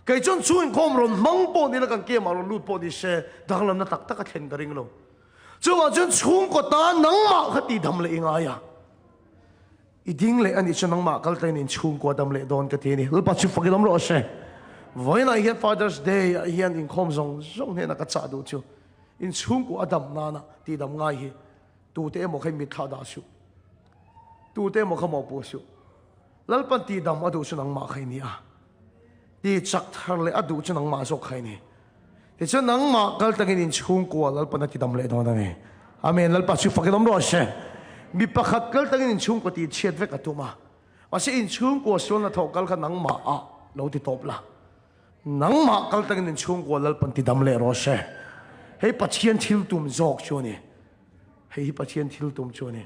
cái chốn chuin khom ron mong po ni la kan ke ma ron lut po ni se dang lam na tak tak a then ka ring lo chuwa chun chung ko ta nang ma khati dam le inga ya i ding le ani chun nang ma kal tai nin chung ko dam le don ka ti ni hul pa chu fakit dam lo se voi na hian Father's Day hian in khom zong zong ne na ka cha du chu in chung ko adam na na ti dam ngai hi tu te mo khai mi tha da su tu te mo kha mo pu su lal pan ti dam adu chu nang ma khai ni a ti chak thar le adu chu nang ma zok khai ni ti chu nang ma kal tangin in chung ko lal pan ti dam le don da ni amen lal pa chu fakit dam lo se mi pakhat kal tangin in chung ko ti chet ve ka tu ma ase in chung ko son na thok kal kha nang ma a lo ti top la nang ma kal tangin in chung ko lal pan ti dam le ro se hei pathian thil tum zok chu ni hei pathian thil tum chu ni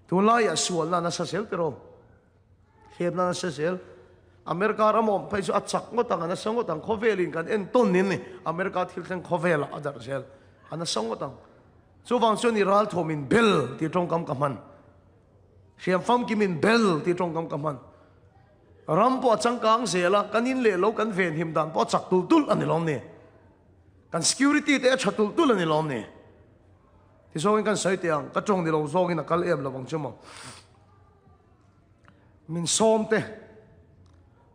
tu lai a sual na na sa sel pero heb na sa sel America ramom pai chu achak ngotang ana sangotang khovelin kan en ton nin ni America thil tang khovela adar sel ana sangotang chu wang chu ni ral thomin bel ti tong kam kaman siam fam kimin bel ti tong kam kaman ram po changkang sela kanin le lo kan ven him dan po chak tul tul ani lom ni kan security te chatul tul ani lom ni ti so kan sai tiang ka chong ni lo zo in kal em lawang chuma min som te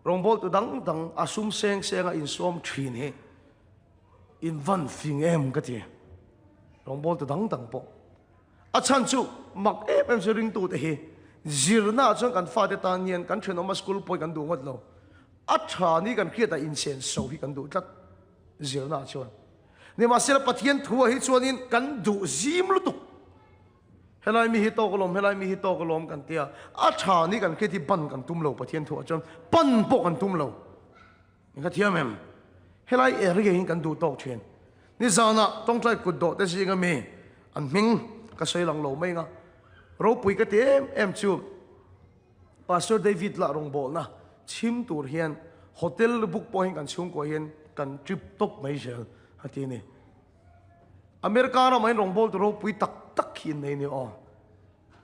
rong bol tu dang dang asum seng senga in som thin he in van fing em ka ti rong bol tu dang dang po a chan chu mak em se ring tu te hi zirna chang kan fa te tan yen kan theno ma school poi kan du ngot lo a tha ni kan khia ta in sen so hi kan du tat zirna chuan ni ma sel pathian thua hi chuan in kan du zim lu tu helai mi hi to kolom helai mi hi to kolom kan tia a tha ni kan ke ti ban kan tum lo pathian thua chon pan po kan tum lo ni ka thiam em helai er ge kan du tok chen ni zana tong trai kut do te si nga me an ming ka sei lang lo mai nga ro pui ka te em chu Pastor David la rong bol na chim tur hian hotel book point kan chung ko hian kan trip top mai sel hati ni America ra mai rong bol to ro pui tak tak hin nei ni o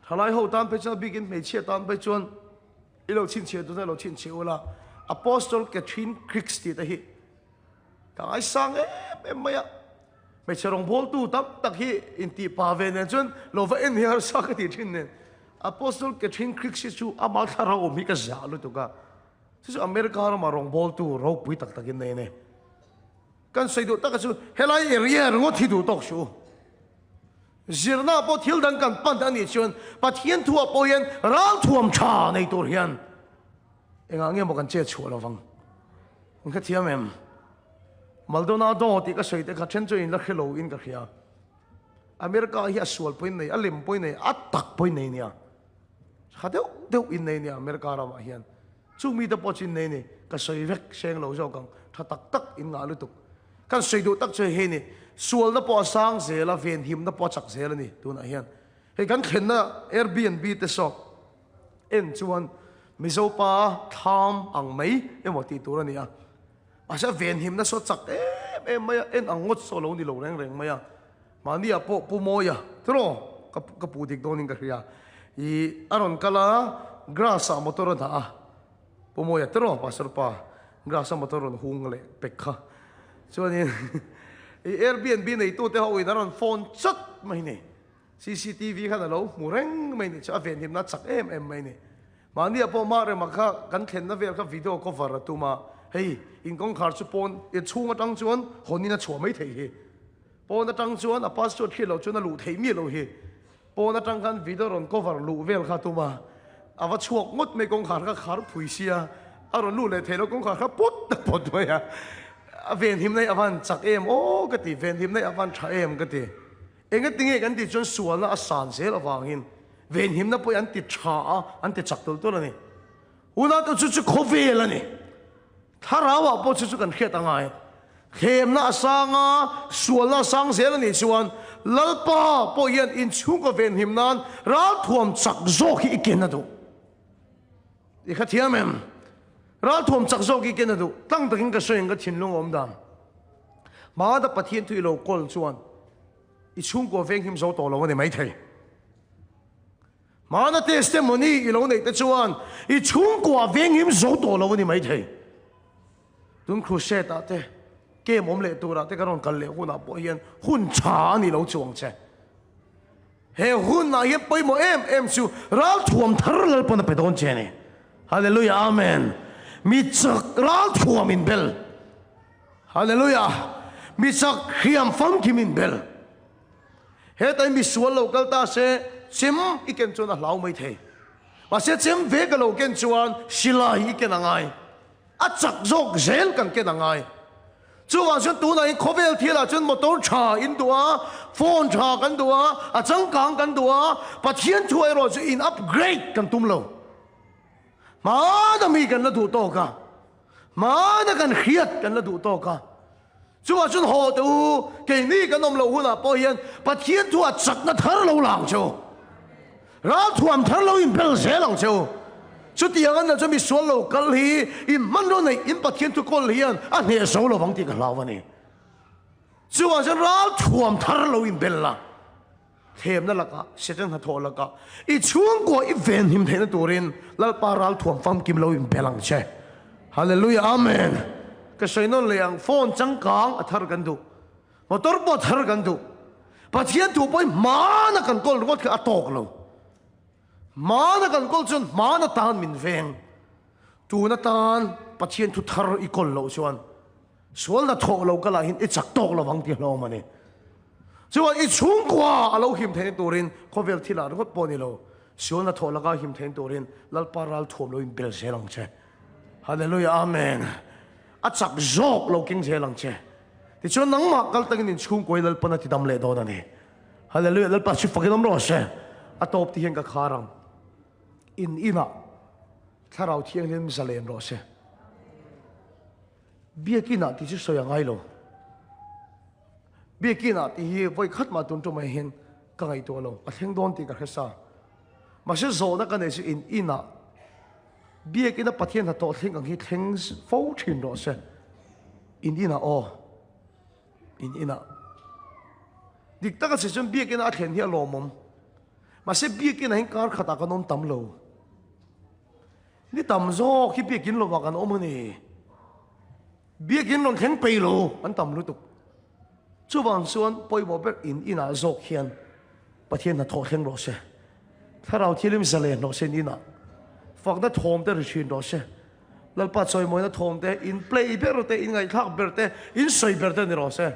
thalai ho tan pe cha begin me che tan pe chon ilo chin che to lo chin che ola Apostle Catherine Christie ta hi ka ai sang em maya me cherong bol tu tak tak hi in ti pa ve nen chon lo va en hier sa ka ti thin nen Apostle Catherine Christie chu amal thara o mi ka za lu tu ka chu America ra ma rong bol tu ro pui tak tak in nei ne kan sei do tak chu helai area ngot thi du tok chu zirna po thil dan kan pan dan ni chon pathian thua po yen ral thuam tha nei tur hian enga nge mo kan che chu lo wang ka thiam em Maldonado ti ka sei te ka chen chu in la khelo in ka khia America hi aswal point nei alim point nei atak point nei nia khadeu deu in nei nia America ra ma hian chu mi da po chin nei ni ka sei vek seng lo zo kang tha tak tak in nga lu tuk kan sei do tak che he ni sual na po sang ze la ven him na po chak ze la ni tu na hian he kan khen na Airbnb te so en chuan mizo pa tham ang mai emoti tu ra ni a asa ven him na so chak em maya en angot so lo ni lo reng reng maya mani a po pu moya tro ka pu dik doning ka ria I aron kala grasa motor da pu moya tro pastor pa grasa motor hung le pekha chuan Airbnb này tôi thấy họ uy nó phone chất mày này CCTV khá là lâu mù reng mày này cho về thì nó chắc em mày này mà đi ở mà rồi mà khá gắn khen nó về khá video cover là tụi mà hey in công khai chụp phone ít chung ở trong chuan hồn nó chua mấy thầy phone ở trong chuan à passport khi lâu chuan nó lụ thầy mi lâu he phone ở trong khán video rồi cover lụ về khá tụi mà à và chuộc ngốt mấy công khai khá phủi xia à rồi lụ lại thầy nó công khai khá bốt thôi à về hiểm này avan chắc em ô cái gì về hiểm này avan chắc em cái gì anh cái tiếng ấy anh thì chọn suy là sản sẽ là vàng hin về hiểm nó bây anh thì cha anh thì chắc tôi là này una tôi chú khó về là này thà ra vào bao chú cần khét anh ấy hiểm nó sang à suy là sang sẽ là này chuan lalpa bây anh in chung cái về hiểm nan ra thuầm chắc zo khi kiến na đâu đi khát thiam em ra thom chắc zo ki ken adu tang takin ka soeng ka thinlung om dam ma da pathian thui lo kol chuan I chung ko veng him zo to lo ni mai thei ma na testimony I lo nei te chuan I chung ko veng him zo to lo ni mai thei tun crusade ta te ke mom le tu ra te ka ron kal le hu na po hian hun cha ni lo chuang che he hun na ye poi mo em chu ra thom thar lal pon pe don che ni hallelujah amen mi chak ral thuam in bel hallelujah mi chak khiam fam kim in bel he tai mi sual local ta se sim iken chuna lau mai thei ma se chem ve ka lo ken chuan sila hi ken angai a chak jok zel kan ken angai chu wang chuan tu na in khovel thila chun motor tha in tua phone tha kan tua a chang kang kan tua pathian thuai ro chu in upgrade kan tum lo mà nó mi cần nó đủ to cả mà nó cần khiết cần nó đủ to cả chú à chú hồ tu cái này cái nông lâu hơn à bao nhiêu bắt thiên thu à chặt nó thở lâu lắm chứ ra thu am thở lâu in bel dễ lắm chứ chú tiếng anh là chú mi xuân lâu cái gì in mang rồi này in bắt thiên thu con liền anh nghe số lâu vắng thì cái lâu vậy nè chú à chú ra thu am thở lâu in bel là thêm đó là cả sẽ chân thật thô là cả ít chuông của ít ven hiểm thế nó tụi rin là paral thuồng pham kim lâu im belang che hallelujah amen cái sợi nó liền phone trắng cang thar gần đủ motor bot thar gần đủ bắt hiện tụ bôi má nó cần call robot cái atok lâu má nó cần call chun má nó tan min veng tu nó tan bắt hiện tụ thar i call lâu chuan sual nó thô lâu cái là hiện ít chắc tok lâu vắng tiếng lâu mà nè chú ít chung qua lâu hiểm thế turin có vel thì là rất bony lâu xíu nó thổi là cái hiểm thế turin lal paral thôm lâu in bel xe lăng che hallelujah amen à chắc dọc lâu kinh xe lăng che thì chú nắng mặc cái tay nhìn chung quay lal pana thì đâm lệ đó nè hallelujah lal pa chụp cái đâm rồi xe à top thì hiện cái kharang in ina tharau thiêng lên Jerusalem rồi xe bia kia nè thì chú soi ngay lâu bia kia thì voi khát mà tuân trong mày hiền cái ngày tuổi lâu, à thiên đón thì cái sao, mà sẽ rồi nó cái này sẽ in bia kia nó bắt thiên là tổ thiên cái thiên phổ thiên đó sẽ in đi tất cả sự chuyện bia kia nó thiên thiên lò mồm, mà sẽ bia kia nó hiện cả khát cái nón tắm lâu, đi tắm gió khi bia kia nó vào cái ôm này, bia kia nó thiên bể lâu, anh tắm lâu tục chú vàng xuân bồi bổ bếp in à dọc hiền bắt thiên là thọ thiên đó sẽถ้าเราที่เรื่องเสลนเราเส้นอินอ่ะฝักนั้นทอมแต่เราชินเราเช่แล้วปัจจัยมันนั้นทอมแต่อินเพลย์เบอร์แต่อินไงทักเบอร์แต่อินใส่เบอร์แต่นี่เราเช่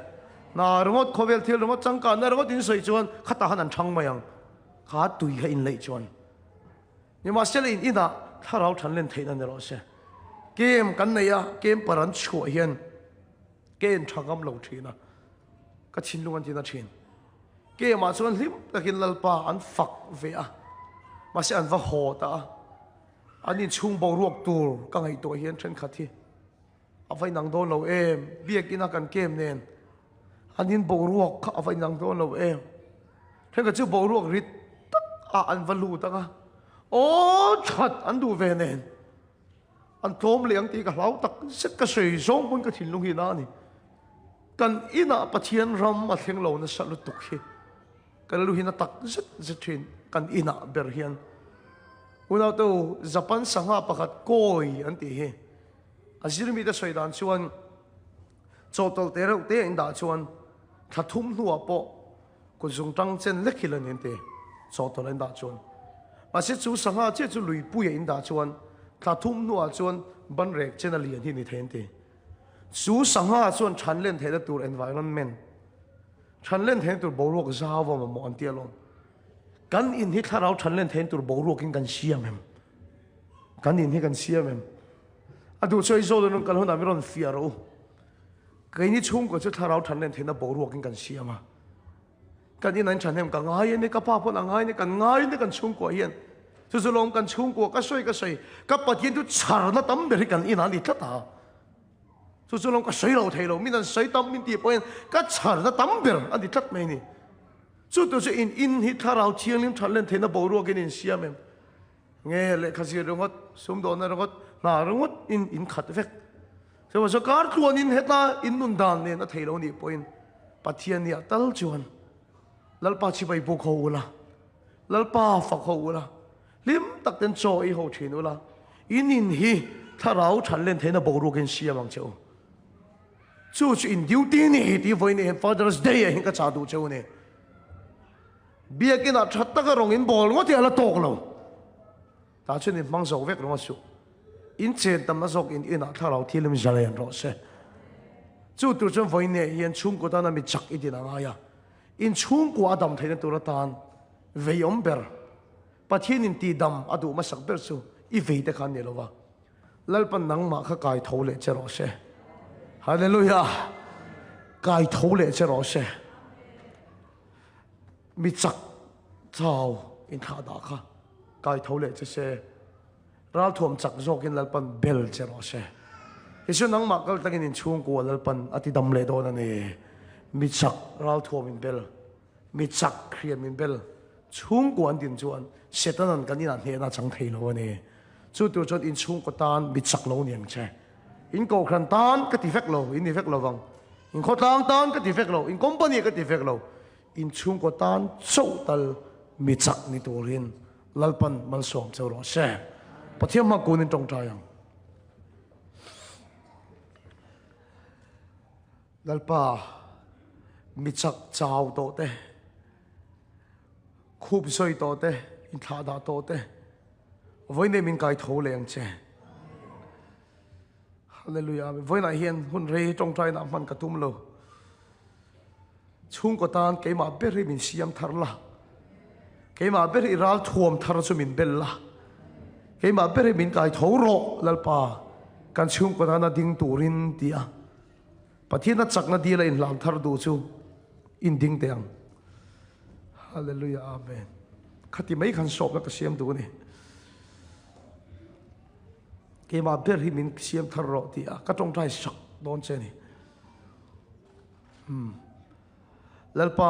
น่าเราหมดขบวนที่เราหมดจังการน่าเราหมดอินใส่จวนขัดตาหันช่างมายังขาตุยให้อินเลยจวนนี่มาเสลอินอ่ะถ้าเราทันเล่นเทนั่นนี่เราเช่เกมกันเนี่ยเกมปรันช่วยเฮียนเกมช่างกำลังทีนะก็ชินลุงกันทีน่ะชินเกี่ยมาส่วนลิมตะกินลัลปาอันฝักเวียมาเสียอันว่าโหตาอันนี้ชุ่มบรวกตัวกังไอตัวเฮียนเช่นขัดที่เอาไฟนังโดนเราเองเบี้ยกินอากันเกมเน้นอันนี้บรวกเอาไฟนังโดนเราเองเช่นกับชื่อบรวกริดตักอันวัลูตักอ่ะโอ้ชัดอันดูเวเน้นอันโทมเลี้ยงตีกับเราตักเซ็กกระสือส่งคนกระถิ่นลุงฮีนานี่กันอินาปะเทียนรำมาเทียงเราเนี่ยสัลุตุกฮีกันลุหินาตักจะทินกันอินาเบรเฮียนอุณาตัวญี่ปุ่นสังหาประกาศโกยอันที่เฮอาศิรมีแต่สวยดานชวนโจทย์เตะเราเตะอินดาชวน ถ้าทุ่มหัวโปกุศลตั้งเจนเล็กขึ้นเลยนี่สอบตัวเล่นดาจวนมาเสียจูสังหารเจ้าจูลุยปุยอินดาจวนถ้าทุ่มหัวจวนบันเรกเจนเลียนที่นี่เทนตีจูสังหารจวนฉันเล่นเทนตัว environment ฉันเล่นเทนตัวบรูกซาวว่ามันมอนเตียลงกันอินที่ถ้าเราฉันเล่นเทนตัวบรูกินกันเชียมเองกันอินที่กันเชียมเองอะดูช่วยโซ่ตัวนึงกันหัวหน้าไม่ร้อนเฟียรู้ก็อินที่ชุ่มก็จะถ้าเราฉันเล่นเทนตัวบรูกินกันเชียมากันอินนั้นฉันเห็นกันง่ายนี่ก็ป้าพูดง่ายนี่กันง่ายนี่กันชุ่มกว่าเฮียนสุดๆลงกันชุ่มกว่าก็ช่วยก็ปัจจัยทุกชาร์น่ะตั้มเบริกันอินนั้นนี่ทัดตาสุดๆลงก็ช่วยเราเทเรามีนั่นช่วยตั้มมีตีพอยก็ชาร์น่ะตั้มเบรอันนี้ทัดไม่นี่สุดๆจะอินที่ถ้าเราเชียงลิ้มฉันเล่นเทนตัวบรูกินอินเชียมเองเงี้ยเลยข้าศึกเรื่องว่าสมโดนเรื่องว่าหน้าเรื่องว่าอินขัดเอฟเฟกต์ใช่ไหมสกัดตัวอินเฮต้าอินนุนดานเนี่ยนั่นเทเรานี่พอยปัจจัยเนี่ยตั้งจวนแล้วป้าชิบไปบุกเขาละแล้วป้าฝักเขาละลิมตักเต็นโจอีเขาเชนุละอินฮีถ้าเราฉันเล่นเทนบรูกินเชียมังเจ้าจู่อินดิวตีนี่ที่วันนี้ Father's Day เห็นก็ชาดูเจ้าเนี่ยเบียกินอ่ะชัดตะกร้องอินบอลว่าที่อะไรตกเราแต่ฉันนี่มังสวิกลงมาสุอินเจนตำมาสกอินอ่ะถ้าเราที่ลิมจะเล่นรอเสจู่ตัวฉันวันนี้ยันชุ่มกูตานามิจักอีดีนางายาอินชุ่มกูอาดัมเทนตัวตานเวียมเบอร์ปัจจัยนินตีดัมอดูมาสักเบอร์สูอีเวทขันเนี่ยลวะแล้วปันนังมาข้ากายทอเลเจรอเช่ฮาเลลูยากายทอเลเจรอเช่มิจักเจ้าอินท่าดาค่ะกายทอเลเจเช่เราถ่วมจักโจกินแล้วปันเบลเจรอเช่ที่ส่วนนังมาก็ตั้งอินชุ่มกูแล้วปันอธิดัมเลโดนั่นเองมิจักเราถ่วมินเบลมิจักเครียมินเบลชุ่มกวนดินจวนเสร็จนั้นกันนี่นั่นเฮน่าจังเทโลนี่สุดตัวจนอินชุ่มก็ตานมิจักโลเนี่ยใช่อินโกครันตานก็ตีเฟกโลอินตีเฟกโลวังอินโคตางตานก็ตีเฟกโลอินคอมพานีก็ตีเฟกโลอินชุ่มก็ตานโซ่ตัลมิจักนี่ตัวเรียนลัลปันมันส่งเจ้าโรเช่ปะเทียมมากูนินตรงใจยังลัลปามิจักเจ้าโตเตคูบสวยโตเตอินท่าดาโตเตวันนี้มินกายโถเลียงเจฮาเลลูยาวันนี้เห็นหุ่นเรย์ตรงใจน้ำมันกระตุ้มโลชุ่มกตานเกมาเบริมินเสียมทาร์ละเกมาเบริรัลทวมทาร์สุมินเบลละเกมาเบริมินกายโถโรลัลปาการชุ่มกตานดิ่งตูรินเดียปะที่นัดจักนัดดีเลยอินหลังทาร์ดูชูอินดิ่งเตียงฮาเลลูยาอาเมนขัดไม่ขันสอบแล้วก็เสียมดูนี่เกมาเบรฮิมินเสียมทารอตีก็ต้องใจสักโดนเจนี่แล้วปา